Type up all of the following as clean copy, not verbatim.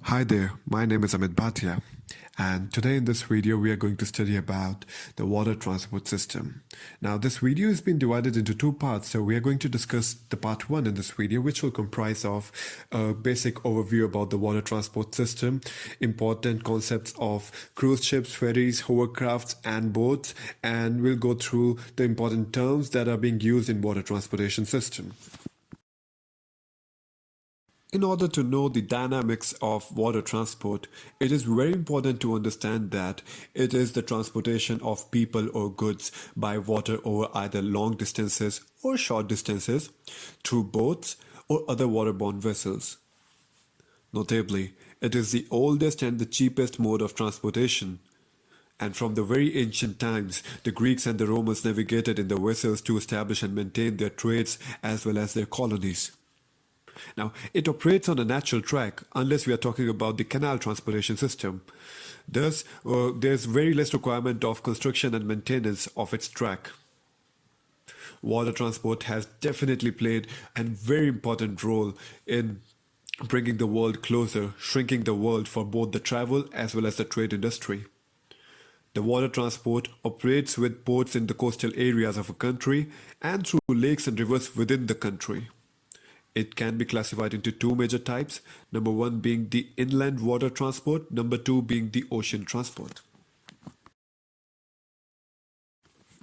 Hi there, my name is Amit Bhatia, and today in this video we are going to study about the water transport system. Now this video has been divided into two parts, so we are going to discuss the part 1 in this video, which will comprise of a basic overview about the water transport system, important concepts of cruise ships, ferries, hovercrafts and boats, and we'll go through the important terms that are being used in water transportation system. In order to know the dynamics of water transport, it is very important to understand that it is the transportation of people or goods by water over either long distances or short distances through boats or other waterborne vessels. Notably, it is the oldest and the cheapest mode of transportation. And from the very ancient times, the Greeks and the Romans navigated in the vessels to establish and maintain their trades as well as their colonies. Now, it operates on a natural track unless we are talking about the canal transportation system. Thus, there's very less requirement of construction and maintenance of its track. Water transport has definitely played a very important role in bringing the world closer, shrinking the world for both the travel as well as the trade industry. The water transport operates with ports in the coastal areas of a country and through lakes and rivers within the country. It can be classified into two major types, number one being the inland water transport, number two being the ocean transport.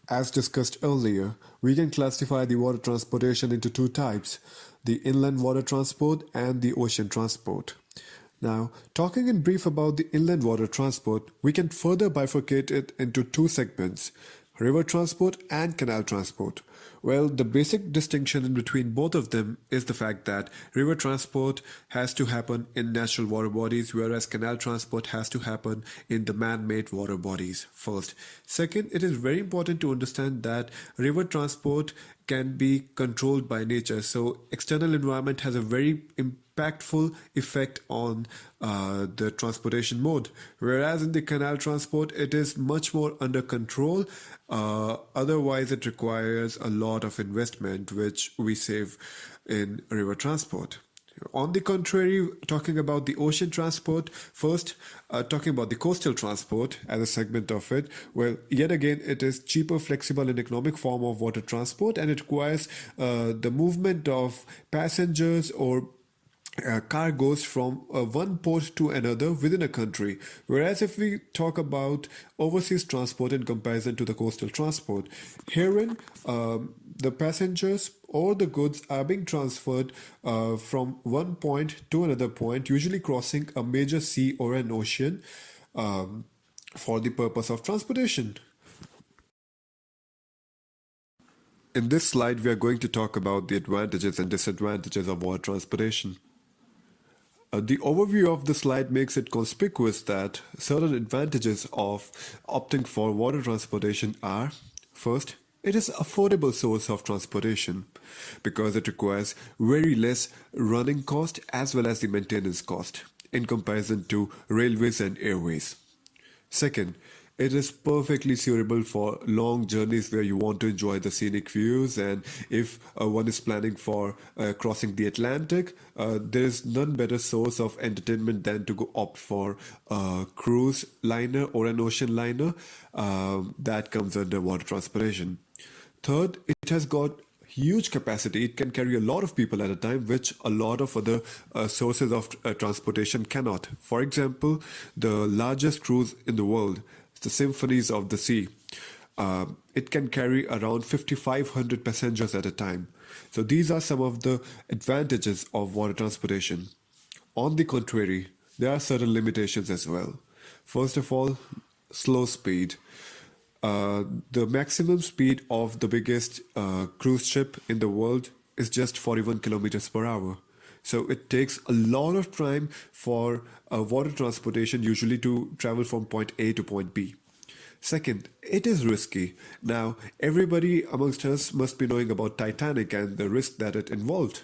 As discussed earlier, we can classify the water transportation into two types, the inland water transport and the ocean transport. Now, talking in brief about the inland water transport, we can further bifurcate it into two segments, river transport and canal transport. Well, the basic distinction in between both of them is the fact that river transport has to happen in natural water bodies, whereas canal transport has to happen in the man-made water bodies first. Second, it is very important to understand that river transport can be controlled by nature. So external environment has a very impactful effect on the transportation mode, whereas in the canal transport it is much more under control. Otherwise it requires a lot of investment which we save in river transport. On the contrary, talking about the ocean transport, first talking about the coastal transport as a segment of it, well, yet again, it is cheaper, flexible and economic form of water transport, and it requires the movement of passengers or cargoes from one port to another within a country. Whereas if we talk about overseas transport in comparison to the coastal transport, herein the passengers or the goods are being transferred from one point to another point, usually crossing a major sea or an ocean for the purpose of transportation. In this slide, we are going to talk about the advantages and disadvantages of water transportation. The overview of the slide makes it conspicuous that certain advantages of opting for water transportation are, first, it is an affordable source of transportation because it requires very less running cost as well as the maintenance cost in comparison to railways and airways. Second, it is perfectly suitable for long journeys where you want to enjoy the scenic views, and if one is planning for crossing the Atlantic, there is none better source of entertainment than to go opt for a cruise liner or an ocean liner that comes under water transportation. Third, it has got huge capacity. It can carry a lot of people at a time, which a lot of other sources of transportation cannot. For example, the largest cruise in the world, the Symphonies of the Sea, it can carry around 5,500 passengers at a time. So these are some of the advantages of water transportation. On the contrary, there are certain limitations as well. First of all, slow speed. The maximum speed of the biggest cruise ship in the world is just 41 kilometers per hour. So it takes a lot of time for water transportation usually to travel from point A to point B. Second, it is risky. Now, everybody amongst us must be knowing about Titanic and the risk that it involved,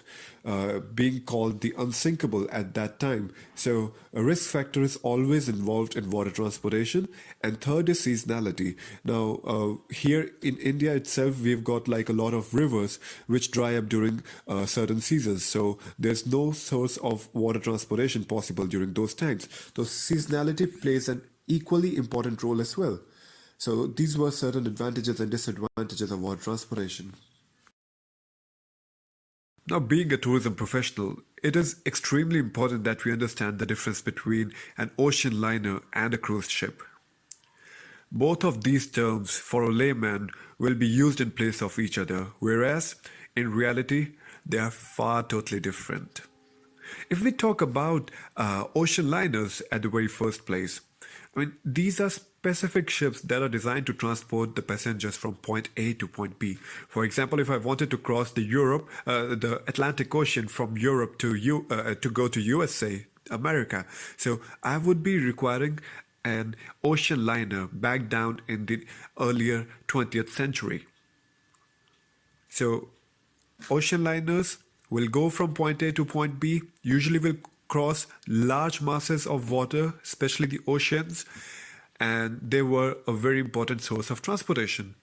being called the unsinkable at that time. So, a risk factor is always involved in water transportation. And third is seasonality. Now, here in India itself, we've got like a lot of rivers which dry up during certain seasons. So, there's no source of water transportation possible during those times. So, seasonality plays an equally important role as well. So these were certain advantages and disadvantages of water transportation. Now, being a tourism professional, it is extremely important that we understand the difference between an ocean liner and a cruise ship. Both of these terms, for a layman, will be used in place of each other, whereas in reality, they are far totally different. If we talk about ocean liners at the very first place, I mean, these are specific ships that are designed to transport the passengers from point A to point B. For example, if I wanted to cross the Atlantic Ocean from Europe to go to USA, America, so I would be requiring an ocean liner back down in the earlier 20th century. So, ocean liners will go from point A to point B, usually will cross large masses of water, especially the oceans, and they were a very important source of transportation.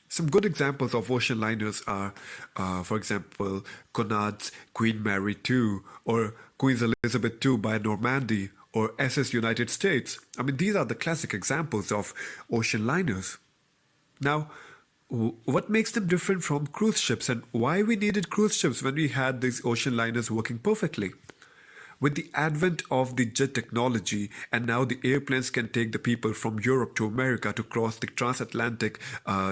Some good examples of ocean liners are, for example, Cunard's Queen Mary II or Queen Elizabeth II by Normandy or SS United States. I mean, these are the classic examples of ocean liners. Now, what makes them different from cruise ships and why we needed cruise ships when we had these ocean liners working perfectly? With the advent of the jet technology, and now the airplanes can take the people from Europe to America to cross the transatlantic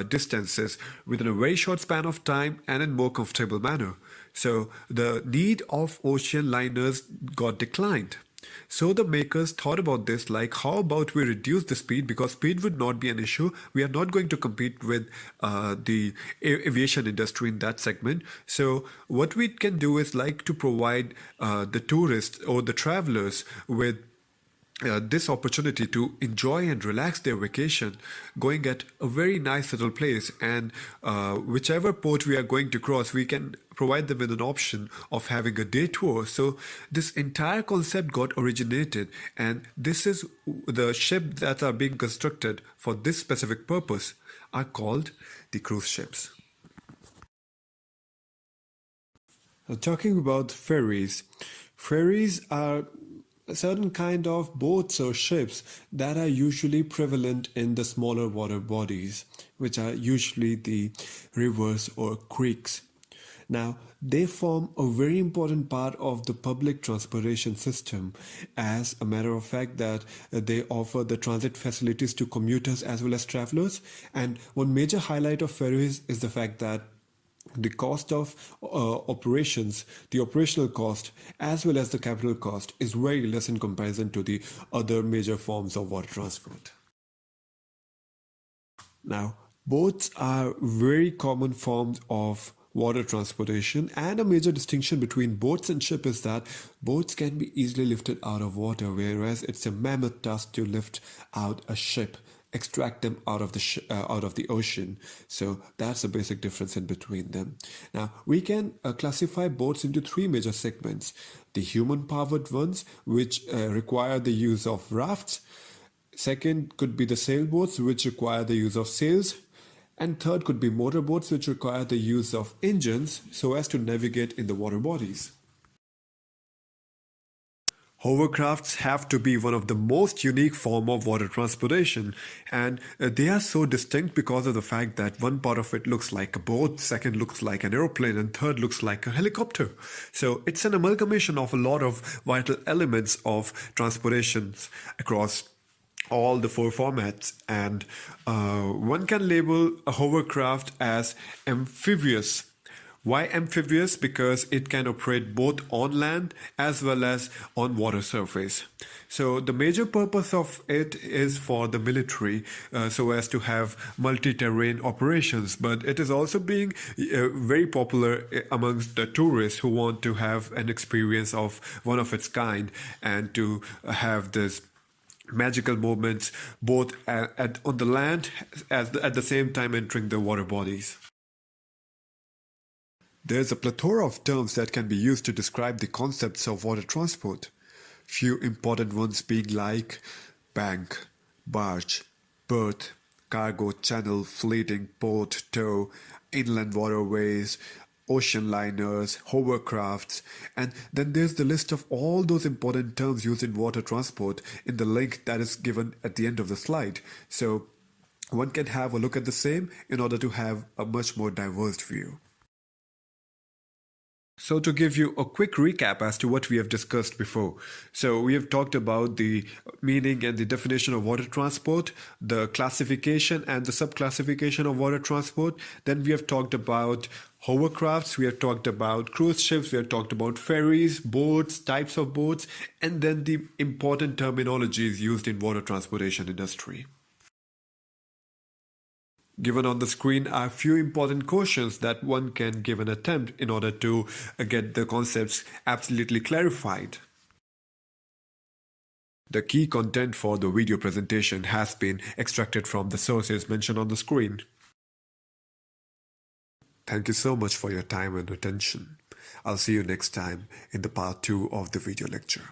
distances within a very short span of time and in more comfortable manner. So the need of ocean liners got declined. So the makers thought about this like, how about we reduce the speed, because speed would not be an issue. We are not going to compete with the aviation industry in that segment. So what we can do is like to provide the tourists or the travelers with this opportunity to enjoy and relax their vacation, going at a very nice little place. And whichever port we are going to cross, we can provide them with an option of having a day tour. So this entire concept got originated, and this is the ship that are being constructed for this specific purpose are called the cruise ships. Talking about ferries, ferries are a certain kind of boats or ships that are usually prevalent in the smaller water bodies, which are usually the rivers or creeks. Now, they form a very important part of the public transportation system, as a matter of fact that they offer the transit facilities to commuters as well as travelers. And one major highlight of ferries is the fact that the cost of operations, the operational cost, as well as the capital cost is very less in comparison to the other major forms of water transport. Now, boats are very common forms of water transportation, and a major distinction between boats and ship is that boats can be easily lifted out of water, whereas it's a mammoth task to lift out a ship, extract them out of the ocean. So that's a basic difference in between them. Now we can classify boats into three major segments: the human powered ones, which require the use of rafts. Second could be the sailboats, which require the use of sails. And third could be motorboats, which require the use of engines so as to navigate in the water bodies. Hovercrafts have to be one of the most unique form of water transportation, and they are so distinct because of the fact that one part of it looks like a boat, second looks like an aeroplane, and third looks like a helicopter. So it's an amalgamation of a lot of vital elements of transportations across all the four formats, and one can label a hovercraft as amphibious. Why amphibious? Because it can operate both on land as well as on water surface. So the major purpose of it is for the military, so as to have multi-terrain operations, but it is also being very popular amongst the tourists who want to have an experience of one of its kind and to have this magical moments both on the land at the same time entering the water bodies. There's a plethora of terms that can be used to describe the concepts of water transport. Few important ones being like bank, barge, berth, cargo, channel, fleeting, port, tow, inland waterways, ocean liners, hovercrafts, and then there's the list of all those important terms used in water transport in the link that is given at the end of the slide. So one can have a look at the same in order to have a much more diverse view. So to give you a quick recap as to what we have discussed before. So we have talked about the meaning and the definition of water transport, the classification and the subclassification of water transport. Then we have talked about hovercrafts, we have talked about cruise ships, we have talked about ferries, boats, types of boats, and then the important terminologies used in water transportation industry. Given on the screen are a few important questions that one can give an attempt in order to get the concepts absolutely clarified. The key content for the video presentation has been extracted from the sources mentioned on the screen. Thank you so much for your time and attention. I'll see you next time in the part 2 of the video lecture.